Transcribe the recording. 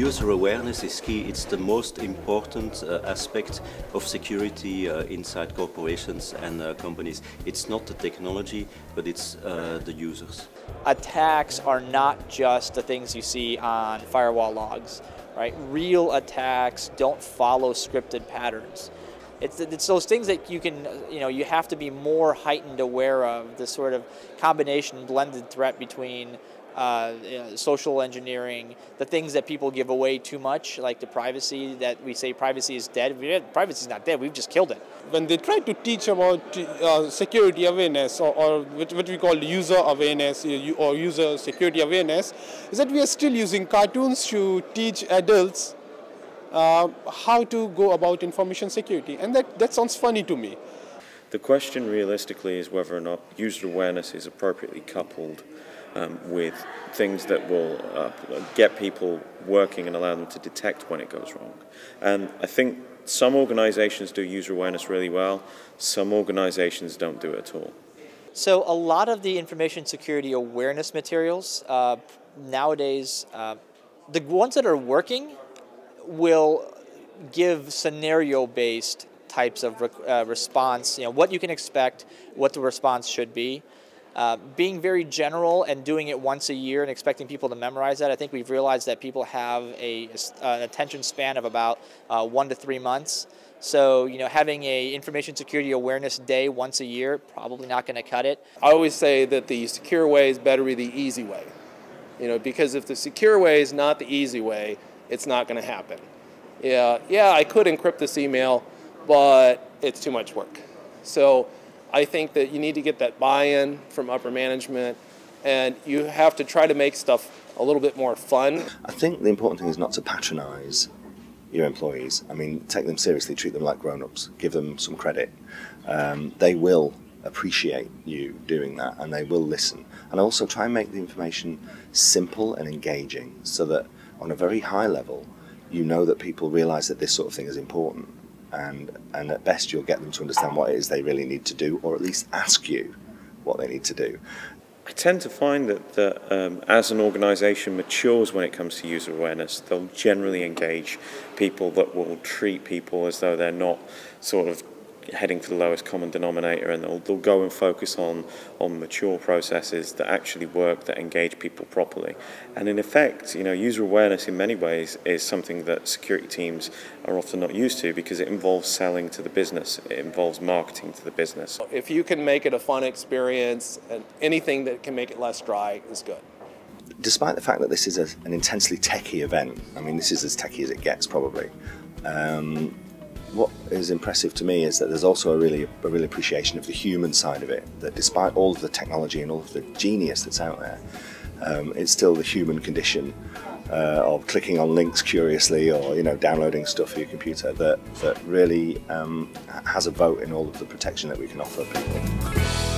User awareness is key. It's the most important aspect of security inside corporations and companies. It's not the technology, but it's the users. Attacks are not just the things you see on firewall logs, right? Real attacks don't follow scripted patterns. It's those things that you have to be more heightened aware of, the sort of combination, blended threat between social engineering, the things that people give away too much, like the privacy, that we say privacy is dead. Privacy is not dead, we've just killed it. When they try to teach about security awareness, or what we call user awareness or user security awareness, is that we are still using cartoons to teach adults how to go about information security, and that sounds funny to me. The question realistically is whether or not user awareness is appropriately coupled with things that will get people working and allow them to detect when it goes wrong. And I think some organizations do user awareness really well, some organizations don't do it at all. So a lot of the information security awareness materials nowadays, the ones that are working will give scenario-based types of response, what you can expect, what the response should be. Being very general and doing it once a year and expecting people to memorize that, I think we've realized that people have an attention span of about 1 to 3 months. So, having a information security awareness day once a year, probably not going to cut it. I always say that the secure way is better be the easy way. Because if the secure way is not the easy way, it's not going to happen. Yeah, I could encrypt this email, but it's too much work. So I think that you need to get that buy-in from upper management, and you have to try to make stuff a little bit more fun. I think the important thing is not to patronize your employees. I mean, take them seriously, treat them like grown-ups, give them some credit. They will appreciate you doing that, and they will listen. And also try and make the information simple and engaging, so that on a very high level, you know that people realize that this sort of thing is important. And at best you'll get them to understand what it is they really need to do, or at least ask you what they need to do. I tend to find that as an organisation matures when it comes to user awareness, they'll generally engage people that will treat people as though they're not sort of heading for the lowest common denominator, and they'll go and focus on mature processes that actually work, that engage people properly. And in effect, user awareness in many ways is something that security teams are often not used to, because it involves selling to the business, it involves marketing to the business. If you can make it a fun experience, and anything that can make it less dry is good. Despite the fact that this is an intensely techie event, I mean, this is as techie as it gets probably, what is impressive to me is that there's also a real appreciation of the human side of it, that despite all of the technology and all of the genius that's out there, it's still the human condition of clicking on links curiously, or downloading stuff for your computer, that really has a vote in all of the protection that we can offer people.